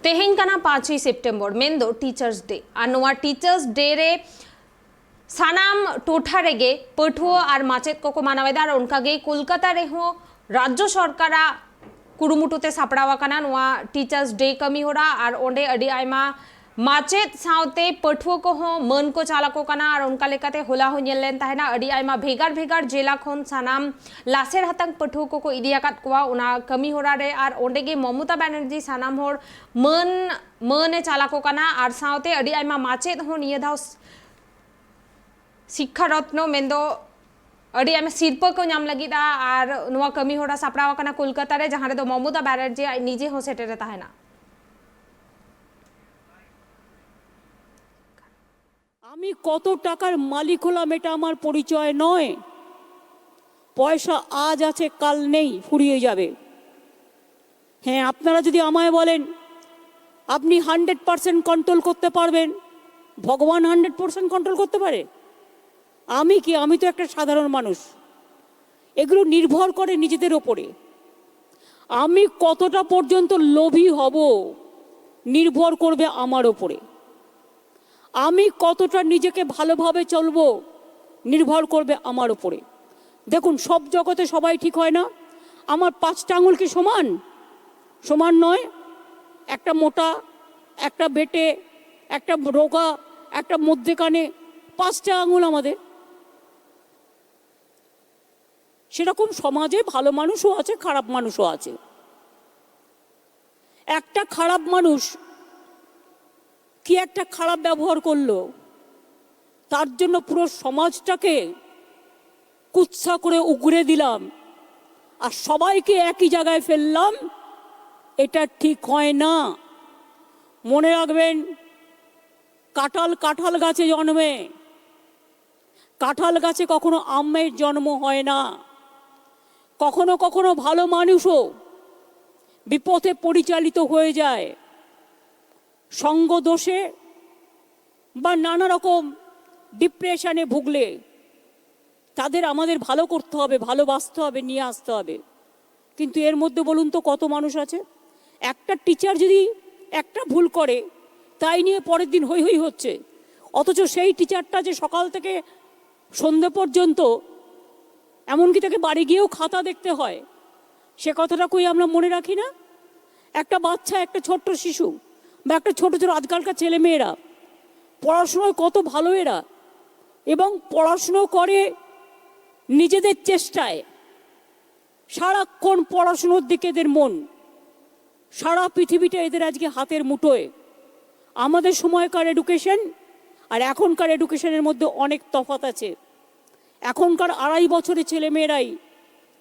तेहेन कना 5 September मेंदो teachers day और टीचर्स डे रे सानाम टोठा रेगे पठुओ और माचेद को मानवेदा और उनका गे कोलकाता रे हो राज्य सरकार कुरुमुटुते सापड़ावा कना नोआ टीचर्स डे कमी हो रहा और ओंडे अडी आयमा माचेद सावते पठुओ को हो मन को चालको कना और उनका लेकाते होला हो नेलेन ताहेना अडी आयमा भेगार भेगार जिला खोन सानाम लासेर हतंग पठुओ को इदियाकात कोआ उना कमी हो रहा रे और ओंडे गे ममता बनर्जी सानाम होर मने चालको कना और सावते अडी आयमा माचेद हो निये धाव शिक्षा रत्न मेंदो अड़ी आम शिल्प को नाम लगिदा और नुआ कमी होड़ा सापड़ावा कना कोलकाता रे जहां रे दो ममता बनर्जी निजे हो सेटेरे ताहेना आमी कत टाकार मालिक हलाम एटा आमार परिचय नय। पयसा आज आछे काल नेই ফুরিয়ে যাবে। হ্যাঁ, আপনারা যদি আমায় বলেন আপনি 100% কন্ট্রোল করতে পারবেন, ভগবান 100% কন্ট্রোল করতে পারে? আমি কি? আমি তো একটা সাধারণ মানুষ। এগুলো নির্ভর করে নিজেদের ওপরে। আমি কতটা পর্যন্ত লোভী হব নির্ভর করবে আমার ওপরে। আমি কতটা নিজেকে ভালোভাবে চলবো নির্ভর করবে আমার উপরে। দেখুন, সব জগতে সবাই ঠিক হয় না। আমার 5টা আঙুল কি সমান? সমান নয়। একটা মোটা, একটা বেটে, একটা রোগা, একটা মধ্যেখানে, 5টা আঙুল আমাদের। সেরকম সমাজে ভালো মানুষও আছে, খারাপ মানুষও আছে। একটা খারাপ মানুষ কি একটা খারাপ ব্যবহার করলো, তার জন্য পুরো সমাজটাকে কুৎসা করে উগড়ে দিলাম আর সবাইকে একই জায়গায় ফেললাম, এটা ঠিক হয় না। মনে রাখবেন, কাঁঠাল গাছে জন্মে, কাঁঠাল গাছে কখনো আমের জন্ম হয় না। কখনো কখনো ভালো মানুষও বিপথে পরিচালিত হয়ে যায় সঙ্গ দোষে বা নানা রকম ডিপ্রেশনে ভুগলে। তাদের আমাদের ভালো করতে হবে, ভালোবাসতে হবে, নিয়ে আসতে হবে। কিন্তু এর মধ্যে বলুন তো কত মানুষ আছে? একটা টিচার যদি একটা ভুল করে তাই নিয়ে পরের দিন হই হই হচ্ছে, অথচ সেই টিচারটা যে সকাল থেকে সন্ধে পর্যন্ত, এমনকি তাকে বাড়ি গিয়েও খাতা দেখতে হয়, সে কথাটা কই আমরা মনে রাখি না? একটা বাচ্চা, একটা ছোট্ট শিশু বা একটা ছোট ছোট আজকালকার ছেলে মেয়েরা পড়াশোনায় কত ভালো এরা, এবং পড়াশুনো করে নিজেদের চেষ্টায়। সারাক্ষণ পড়াশুনোর দিকে এদের মন, সারা পৃথিবীটা এদের আজকে হাতের মুঠোয়। আমাদের সময়কার এডুকেশন আর এখনকার এডুকেশনের মধ্যে অনেক তফাৎ আছে। এখনকার 2.5 বছরের ছেলে মেয়েরাই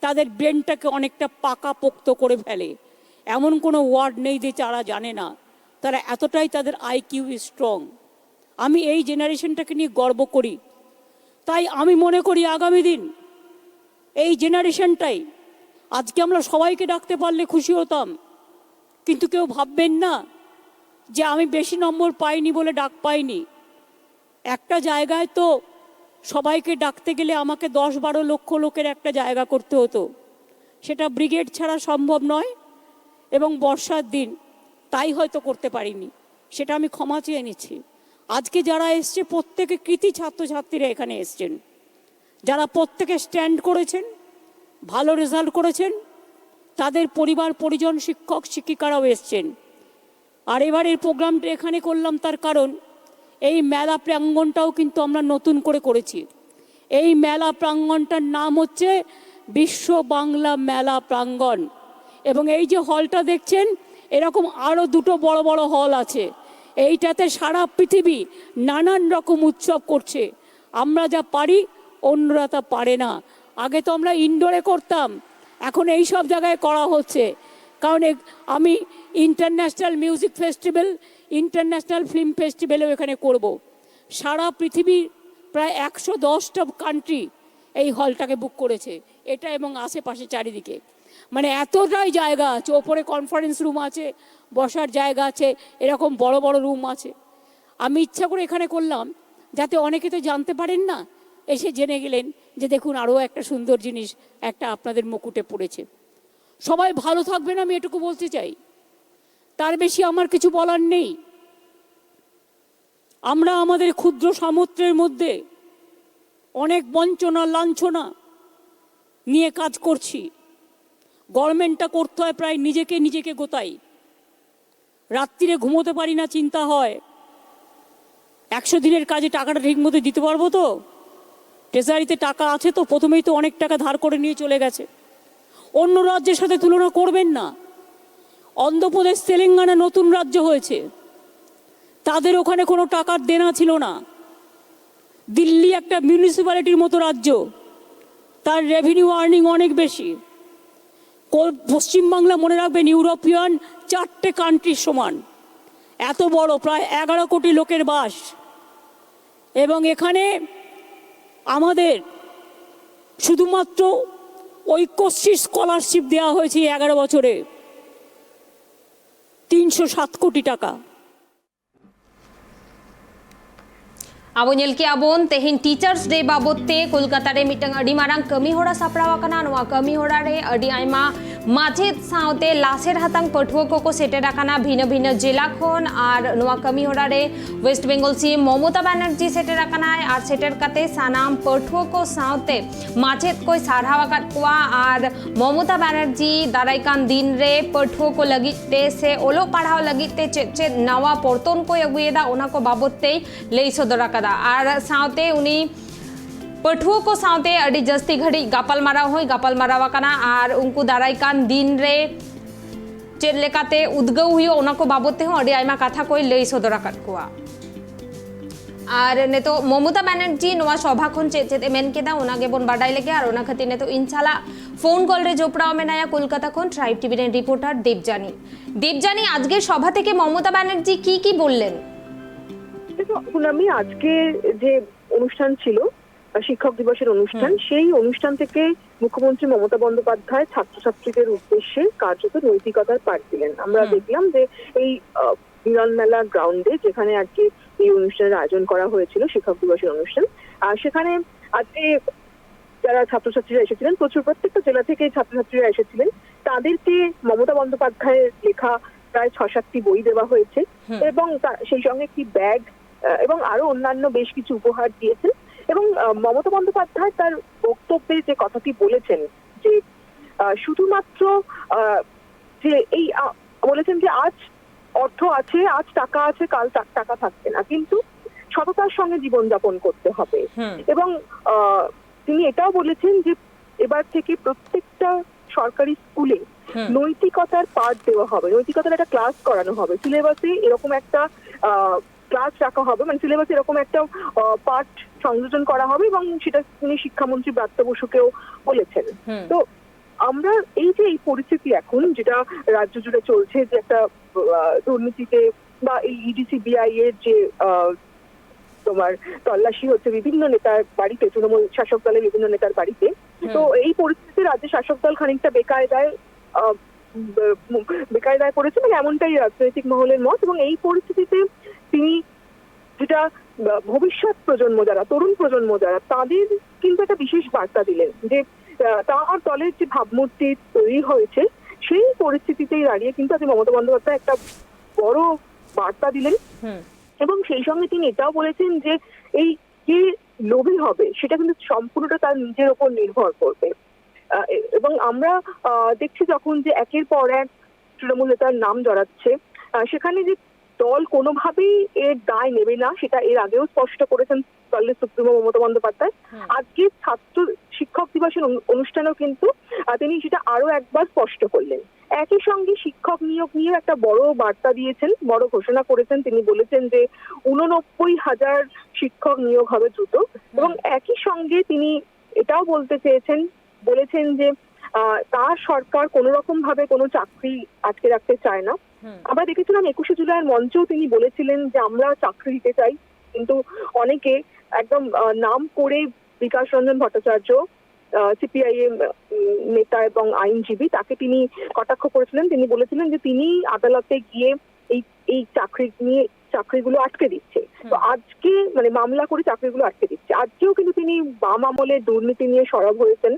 তাদের ব্রেনটাকে অনেকটা পাকাপোক্ত করে ফেলে। এমন কোনো ওয়ার্ড নেই যে তারা জানে না। তারা এতটাই তাদের আইকিউ স্ট্রং। আমি এই জেনারেশনটাকে নিয়ে গর্ব করি। তাই আমি মনে করি আগামী দিন এই জেনারেশনটাই, আজকে আমরা সবাইকে ডাকতে পারলে খুশি হতাম, কিন্তু কেউ ভাববেন না যে আমি বেশি নম্বর পাইনি বলে ডাক পাইনি। একটা জায়গায় তো সবাইকে ডাকতে গেলে আমাকে 10-12 লক্ষ লোকের একটা জায়গা করতে হতো। সেটা ব্রিগেড ছাড়া সম্ভব নয়, এবং বর্ষার দিন তাই হয়তো করতে পারিনি। সেটা আমি ক্ষমা চেয়ে নিচ্ছি। আজকে যারা এসছে প্রত্যেকে কৃতি ছাত্রছাত্রীরা এখানে এসছেন, যারা প্রত্যেকে স্ট্যান্ড করেছেন, ভালো রেজাল্ট করেছেন, তাদের পরিবার পরিজন, শিক্ষক শিক্ষিকারাও এসছেন। আর এবারের প্রোগ্রামটা এখানে করলাম তার কারণ, এই মেলা প্রাঙ্গণটাও কিন্তু আমরা নতুন করে করেছি। এই মেলা প্রাঙ্গণটার নাম হচ্ছে বিশ্ব বাংলা মেলা প্রাঙ্গণ। এবং এই যে হলটা দেখছেন, এরকম আরও 2টো বড় বড় হল আছে। এইটাতে সারা পৃথিবী নানান রকম উৎসব করছে। আমরা যা পারি অন্যরা তা পারে না। আগে তো আমরা ইনডোরে করতাম, এখন এই সব জায়গায় করা হচ্ছে। কারণ আমি international music festival, international film ফেস্টিভ্যালও এখানে করব। সারা পৃথিবীর প্রায় 110টা কান্ট্রি এই হলটাকে বুক করেছে, এটা এবং আশেপাশে চারিদিকে। মানে এতটাই জায়গা আছে, ওপরে কনফারেন্স রুম আছে, বসার জায়গা আছে, এরকম বড় বড় রুম আছে। আমি ইচ্ছা করে এখানে করলাম যাতে অনেকে তো জানতে পারেন না, এসে জেনে গেলেন যে দেখুন আরও একটা সুন্দর জিনিস একটা আপনাদের মুকুটে পড়েছে। সবাই ভালো থাকবেন, আমি এটুকু বলতে চাই। তার বেশি আমার কিছু বলার নেই। আমরা আমাদের ক্ষুদ্র সামর্থ্যের মধ্যে অনেক বঞ্চনা লাঞ্ছনা নিয়ে কাজ করছি। গভর্নমেন্টটা করতে হয় প্রায় নিজেকে গোতাই। রাত্রিরে ঘুমোতে পারি না, চিন্তা হয় 100 দিনের কাজে টাকাটা ঠিক মতো দিতে পারবো তো, ট্রেজারিতে টাকা আছে তো, প্রথমেই তো অনেক টাকা ধার করে নিয়ে চলে গেছে। অন্য রাজ্যের সাথে তুলনা করবেন না। অন্ধ্রপ্রদেশ তেলেঙ্গানা নতুন রাজ্য হয়েছে, তাদের ওখানে কোনো টাকার দেনা ছিল না। দিল্লি একটা মিউনিসিপ্যালিটির মতো রাজ্য, তার রেভিনিউ আর্নিং অনেক বেশি। পশ্চিমবাংলা মনে রাখবেন ইউরোপিয়ান 4টে কান্ট্রির সমান, এত বড়, প্রায় 11 কোটি লোকের বাস। এবং এখানে আমাদের শুধুমাত্র ঐক্যশ্রী স্কলারশিপ দেওয়া হয়েছে 11 বছরে 307 কোটি টাকা। ᱟᱵᱚ ᱧᱮᱞ ᱠᱮᱜᱼᱟ ᱵᱚᱱ ᱛᱮᱦᱮᱧ ᱴᱤᱪᱟर्ᱥ ᱰे ᱵᱟᱵᱚᱫ ᱛᱮ ᱠᱳᱞᱠᱟᱛᱟ ᱨᱮ ᱢᱤᱫᱴᱟᱝ ᱟᱹᱰᱤ ᱢᱟᱨᱟᱝ ᱠᱟᱹᱢᱤ ᱦᱚᱨᱟ ᱥᱟᱯᱲᱟᱣ ᱟᱠᱟᱱᱟ। ᱱᱚᱣᱟ ᱠᱟᱹᱢᱤ ᱦᱚᱨᱟ ᱨᱮ ᱟᱹᱰᱤ ᱟᱭᱢᱟ ᱢᱟᱪᱮᱫ ᱥᱟᱶᱛᱮ ᱞᱟᱥᱮᱨ ᱦᱟᱛᱟᱝ ᱯᱟᱹᱴᱷᱩᱣᱟᱹ ᱠᱚᱠᱚ ᱥᱮᱴᱮᱨ ᱟᱠᱟᱱᱟ ᱵᱷᱤᱱᱟᱹ ᱵᱷᱤᱱᱟᱹ ᱡᱮᱞᱟ ᱠᱷᱚᱱ। ᱟᱨ ᱱᱚᱣᱟ ᱠᱟᱹᱢᱤ ᱦᱚᱨᱟ ᱨᱮ ᱳᱭᱮᱥᱴ ᱵᱮᱝᱜᱚᱞ ᱥᱤএᱢ ᱢᱚᱢᱚᱛᱟ ᱵᱟᱱᱟᱨᱡᱤ ᱥᱮᱴᱮᱨ ᱟᱠᱟᱱᱟᱭ। ᱟᱨ ᱥᱮᱴᱮᱨ ᱠᱟᱛᱮ ᱥᱟᱱᱟᱢ ᱯᱟᱹᱴᱷᱩᱣᱟᱹ ᱠᱚ ᱥᱟᱶᱛᱮ ᱢᱟᱪᱮᱫ ᱠᱚᱭ ᱥᱟᱨᱦᱟᱣ ᱟᱠᱟᱫ ᱠᱚᱣᱟ। ᱟᱨ ᱢᱚᱢᱚᱛᱟ ᱵᱟᱱᱟᱨᱡᱤ ᱫᱟᱨᱟᱭ ᱠᱟᱱ ᱫᱤᱱ ᱨᱮ ᱯᱟᱹᱴᱷᱩᱣᱟᱹ ᱠᱚ ᱞᱟᱹᱜᱤᱫ ᱛᱮ ᱥᱮ ᱚᱞᱚᱜ ᱯᱟᱲᱦᱟᱣ ᱞᱟᱹᱜᱤᱫ ᱛᱮ ᱪᱮᱫ ᱱᱟᱣᱟ ᱯᱚᱨᱛᱚᱱ ᱠᱚᱭ ᱟᱹᱜᱩᱭᱮᱫᱟ ᱚᱱᱟ ᱠᱚ ᱵᱟᱵᱚᱫ ᱛᱮᱭ ᱞᱟᱹᱭ ᱥᱚᱫᱚᱨ ᱟᱠᱟᱫᱟ। ᱟᱨ साउते उनी पठुओ को साउते अड़ी जस्ती घड़ी गापल माराव आकाना। आर उनको दाराय कान दिन रे चेद लेकाते उद्गाव हुयो ओना को बाबत ते अड़ी आयमा कथा कोई लई सदर आकाद कोआ। आर नेतो ममता बनर्जी नोआ सभा खन चेद मेन केदा ओना गे बोन बाडाय लेगे। आर ओना खातिर नेतो इनशाला फोन कॉल रे जोपड़ाव मेनाया कोलकाता खन ट्राइब टीवी रे रिपोर्टर देवजानी आजके सभा থেকে মমতা ব্যানার্জি কি বললেন? এখন আমি আজকে যে অনুষ্ঠান ছিল শিক্ষক দিবসের অনুষ্ঠান, সেই অনুষ্ঠান থেকে মুখ্যমন্ত্রী মমতা বন্দ্যোপাধ্যায় ছাত্রছাত্রীদের উদ্দেশ্যে কার্যত নৈতিকতার পাঠ দিলেন। আমরা দেখলাম যে এই মিলন মেলা গ্রাউন্ডে যেখানে আজকে এই অনুষ্ঠানের আয়োজন করা হয়েছিল শিক্ষক দিবসের অনুষ্ঠান, আর সেখানে আজকে যারা ছাত্রছাত্রীরা এসেছিলেন প্রত্যেকটা জেলা থেকে ছাত্রছাত্রীরা এসেছিলেন, তাদেরকে মমতা বন্দ্যোপাধ্যায়ের লেখা প্রায় 6-7টি বই দেওয়া হয়েছে এবং সেই সঙ্গে একটি ব্যাগ এবং আরো অন্যান্য বেশ কিছু উপহার দিয়েছেন। এবং মমতা বন্দ্যোপাধ্যায় তার বক্তব্যে যে কথাটি বলেছেন যে শুধুমাত্র যে এই বলেছেন যে আজ অর্থ আছে, আজ টাকা আছে, কাল টাকা থাকবে না, কিন্তু সততার সঙ্গে জীবনযাপন করতে হবে। এবং তিনি এটাও বলেছেন যে এবার থেকে প্রত্যেকটা সরকারি স্কুলে নৈতিকতার পাঠ দেওয়া হবে, নৈতিকতার একটা ক্লাস করানো হবে, সিলেবাসে এরকম একটা ক্লাস রাখা হবে, মানে সিলেবাসে এরকম একটা পাঠ সংযোজন করা হবে। এবং সেটা তিনি শিক্ষামন্ত্রী ব্রাত্য বসুকেও বলেছেন। তো আমরা এই যে এই পরিস্থিতি এখন যেটা রাজ্য জুড়ে চলছে, যে একটা দুর্নীতিতে বা এই ইডি-সিবিআই এর যে তোমার তল্লাশি হচ্ছে বিভিন্ন নেতার বাড়িতে, তৃণমূল শাসক দলের বিভিন্ন নেতার বাড়িতে, তো এই পরিস্থিতিতে রাজ্যের শাসক দল খানিকটা বেকায়দায় পড়েছে, মানে এমনটাই রাজনৈতিক মহলের মত। এবং এই পরিস্থিতিতে তিনি যেটা ভবিষ্যৎ প্রজন্ম যারা, তরুণ প্রজন্ম যারা, তাদের কিন্তু একটা বিশেষ বার্তা দিলেন যে তার দলের যে ভাবমূর্তি তৈরি হয়েছে সেই পরিস্থিতিতেই দাঁড়িয়ে কিন্তু আজ মমতা বন্দ্যোপাধ্যায় একটা বড় বার্তা দিলেন। এবং সেই সঙ্গে তিনি এটাও বলেছেন যে এই যে লোভী হবে সেটা কিন্তু সম্পূর্ণটা তার নিজের ওপর নির্ভর করবে। এবং আমরা দেখছি যখন যে একের পর এক তৃণমূল নেতার নাম জড়াচ্ছে, সেখানে যে দল কোনোভাবেই এর দায় নেবে না সেটা এর আগেও স্পষ্ট করেছেন দলের সুপ্রিমো মমতা বন্দ্যোপাধ্যায়। আজকে শিক্ষক দিবসের অনুষ্ঠানেও কিন্তু তিনি সেটা আরো একবার স্পষ্ট করলেন। একই সঙ্গে শিক্ষক নিয়োগ নিয়ে একটা বড় বার্তা দিয়েছেন, বড় ঘোষণা করেছেন। তিনি বলেছেন যে 89,000 শিক্ষক নিয়োগ হবে দ্রুত। এবং একই সঙ্গে তিনি এটাও বলেছেন যে তার সরকার কোন রকম ভাবে কোনো চাকরি আটকে রাখতে চায় না। আমরা দেখেছিলাম 21শে জুলাইয়ের মঞ্চেও তিনি বলেছিলেন যে আমরা চাকরি দিতে চাই, কিন্তু অনেকে একদম নাম করে বিকাশ রঞ্জন ভট্টাচার্য সিপিআইএম নেতা এবং আইনজীবী, তাকে তিনি কটাক্ষ করেছিলেন। তিনি বলেছিলেন যে তিনি আদালতে গিয়ে এই চাকরিগুলো আটকে দিচ্ছে। তো আজকে মানে মামলা করে চাকরিগুলো আটকে দিচ্ছে। আজকেও কিন্তু তিনি বাম আমলে দুর্নীতি নিয়ে সরব হয়েছেন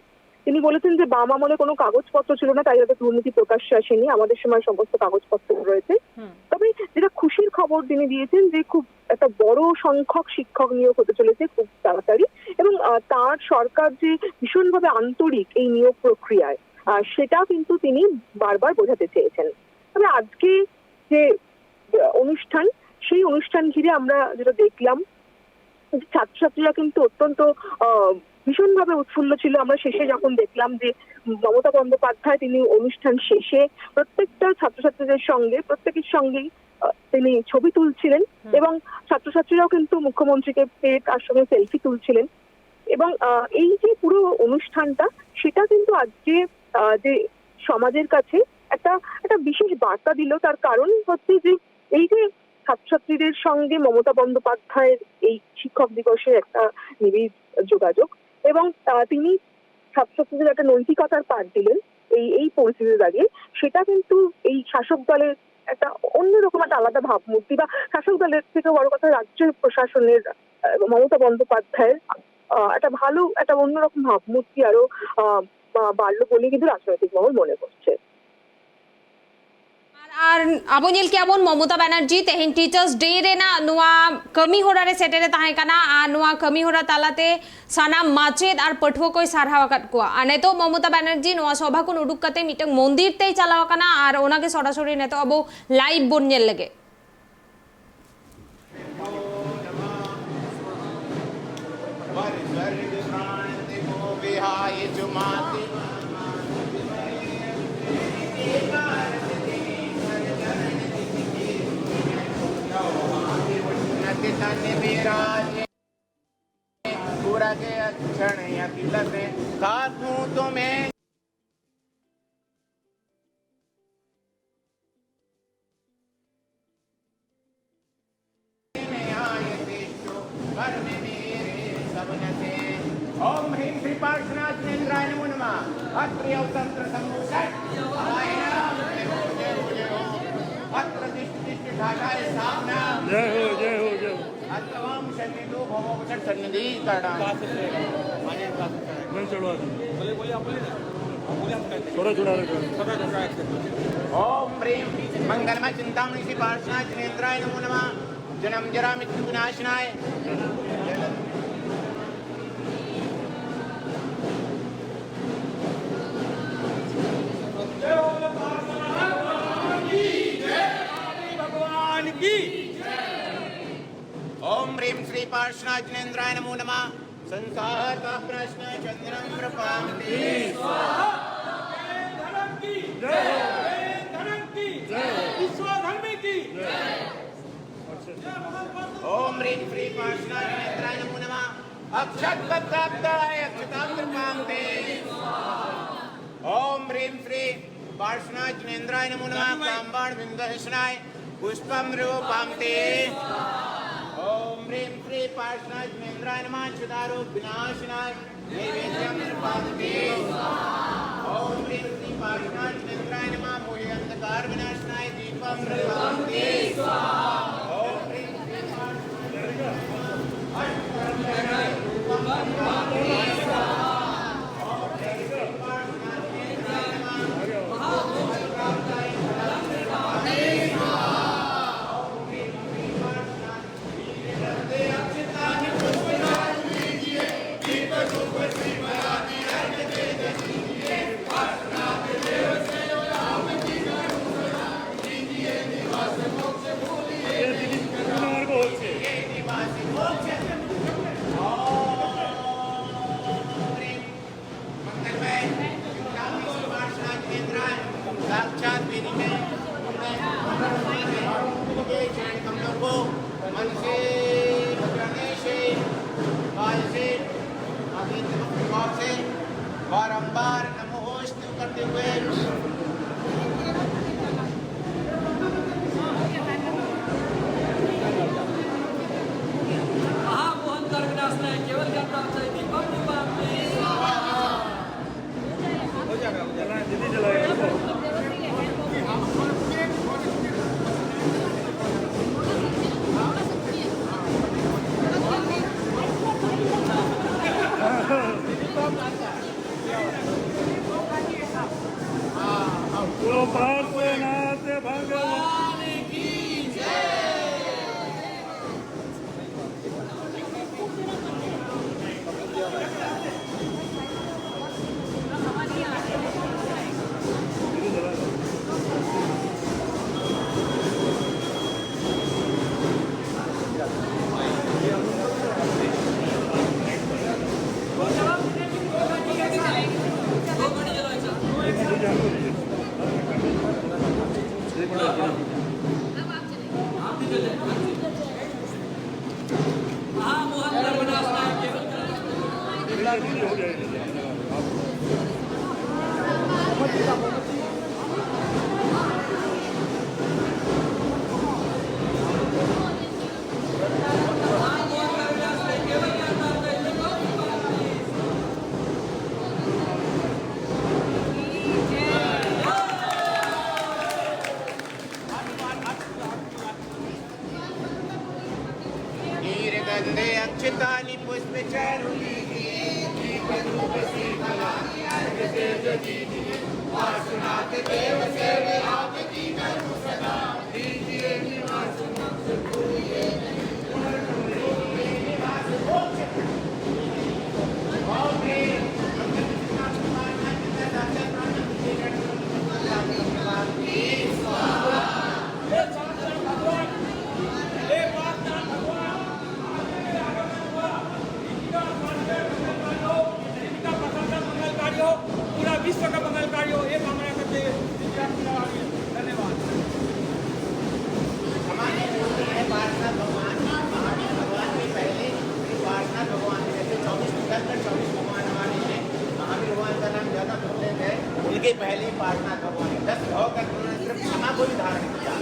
তিনি বলেছেন যে বাম আমলে কোনো কাগজপত্র ছিল না, তাই হয়তো দুর্নীতি প্রকাশ্যে আসেনি, আমাদের সময় সমস্ত কাগজপত্র রয়েছে। তবে যেটা খুশির খবর তিনি দিয়েছেন যে খুব একটা বড় সংখ্যক শিক্ষক নিয়োগ হতে চলেছে খুব তাড়াতাড়ি, এবং তার সরকার যে ভীষণভাবে আন্তরিক এই নিয়োগ প্রক্রিয়ায়, সেটা কিন্তু তিনি বারবার বোঝাতে চেয়েছেন। তবে আজকে যে অনুষ্ঠান, সেই অনুষ্ঠান ঘিরে আমরা যেটা দেখলাম, ছাত্রছাত্রীরা কিন্তু অত্যন্ত ভীষণভাবে উৎফুল্ল ছিল। আমরা শেষে যখন দেখলাম যে মমতা বন্দ্যোপাধ্যায় তিনি অনুষ্ঠান শেষে প্রত্যেকটা ছাত্রছাত্রীদের সঙ্গে, প্রত্যেকের সঙ্গেই তিনি ছবি তুলছিলেন, এবং ছাত্রছাত্রীরাও কিন্তু মুখ্যমন্ত্রীকে পেয়ে তার সঙ্গে সেলফি তুলছিলেন। এবং এই যে পুরো অনুষ্ঠানটা, সেটা কিন্তু আজকে যে সমাজের কাছে একটা একটা বিশেষ বার্তা দিল। তার কারণ হচ্ছে যে এই যে ছাত্রছাত্রীদের সঙ্গে মমতা বন্দ্যোপাধ্যায়ের এই শিক্ষক দিবসের একটা নিবিড় যোগাযোগ, এবং তিনি ছাত্রছাত্রীদের একটা নৈতিকতার পাঠ দিলেন এই পরিস্থিতিতে দাঁড়িয়ে, সেটা কিন্তু এই শাসক দলের একটা অন্যরকম একটা আলাদা ভাবমূর্তি, বা শাসক দলের থেকে বড় কথা রাজ্য প্রশাসনের মমতা বন্দ্যোপাধ্যায়ের একটা অন্যরকম ভাবমূর্তি আরো বাড়লো বলে কিন্তু রাজনৈতিক মহল মনে করছে। আর আবो ñel केबोन ममता बनर्जी तेहन टीचर्स डे रे ना नुआ कमी होरा रे सेटेरे ताहे कना आ नुआ कमी होरा तालाते सानाम माचेद आर पठुआ कोई सारहावा कट कुआ आने तो ममता बनर्जी नुआ सभा को उडुक कते मिटंग मंदिर ते चालावा कना आर ओनाके सरासरि ने तो अबो लाइव बोन ñel लगे। पूरा के अक्षण अखिलते साधु तुम्हें ओम ह्रीं श्री पार्श्वनाथ नेन्द्राय नमो नमः। अत्र तंत्र सम्मूषण अत्र दिष्टि ढाकाय सामना जय हो जय हो जय हो। अत्तवाम शनि दो भवो वचन सन्निधि करना मैं चढ़वा दूं बोले बोले आप बोले आप थोड़ा थोड़ा ओम प्रेम मंगलमय चिंतामणि श्री पार्श्वनाथ नेन्द्राय नमो नमः। जन्म जरा मृत्यु विनाशनाय ओम ह्रीं श्री पार्श्वनाथ नेन्द्राय नमो नमः। संसार का प्रश्न चंद्रम प्रपामति स्वाहा। धर्म की जय, धर्म की जय, विश्व धर्म की जय। ओम ह्रीं श्री पार्श्वनाथ नेन्द्राय नमो नमः। अक्षत प्राप्ताय अक्षतां प्रपामति स्वाहा। ओम ह्रीं श्री पार्श्वनाथ नेन्द्राय नमो नमः। काम्बाण विंदहशनाय पुष्पम रूपामते। ओम ह्रीं श्री पार्श्वनाथ नेन्द्राय नमः। क्षुधारो विनाशनाय नैवेद्यं निर्पादते। ओम ह्रीं श्री पार्श्वनाथ नेन्द्राय नमः। मोहे अंधकार विनाशनाय दीपं निर्पादते। ओम ह्रीं श्री नीरगन्धे अक्षतानि पुष्पचारुणी पूरा विश्व का मंगलकारी हो, ये कामना करते हैं। धन्यवाद। हमारे मूर्ति है पार्श्वनाथ भगवान, महावीर भगवान के पहले पार्श्वनाथ भगवान जैसे 24 भगवान हमारे हैं। महावीर भगवान का नाम ज़्यादा प्रचलित है, उनके पहले पार्श्वनाथ भगवान है। 10 भाव का उन्होंने सिर्फ क्षमा को ही धारण किया।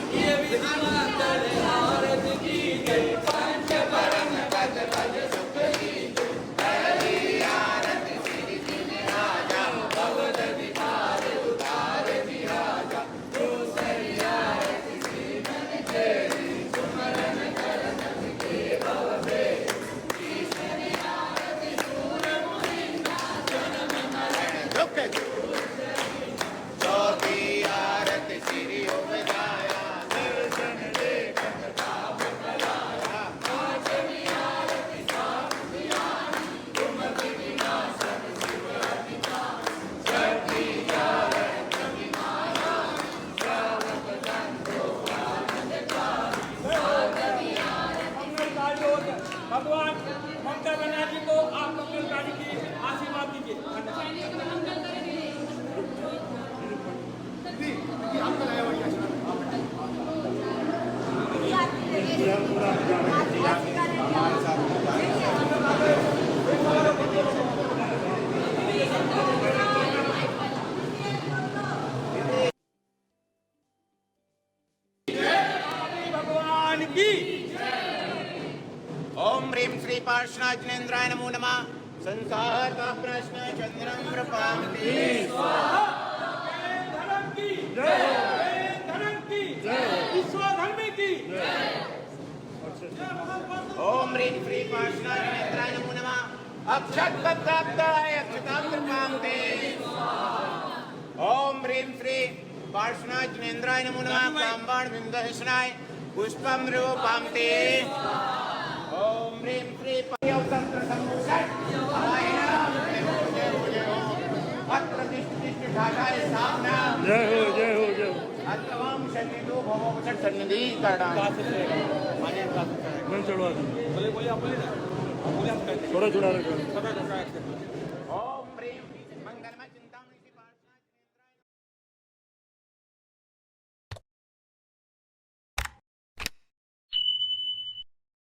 भगवान ममता बनर्जी को आप मंगलकारी की आशीर्वाद दीजिए। भगवान की ओम ह्रीं श्री पार्श्वनाथ जिनेन्द्राय नमो नमः। संसार का प्रश्न चंद्रम प्रपामते धर्म की जय, धर्म की जय, विश्व धर्म की जय। ओम ह्रीं श्री पार्श्वनाथ जिनेन्द्राय नमो नमः। अक्षत प्राप्ताय अक्षतां प्रपामते। ओम ह्रीं श्री पार्श्वनाथ जिनेन्द्राय नमो नमः। काम्बाण बिंदहसनाय पुष्पम रूपामते। ओम ह्रीं श्री अवतंत्र सम्मुषट प्रतिष्ठित ढाकाय स्थापना। जय हो जय हो जय हो। अत्रवाम शनिदो भवोपसट सन्निधि करना। मन चढ़वा दो, बोले आप बोले ना, बोले आप कहते थोड़ा छुड़ा रखो। हैं। ओम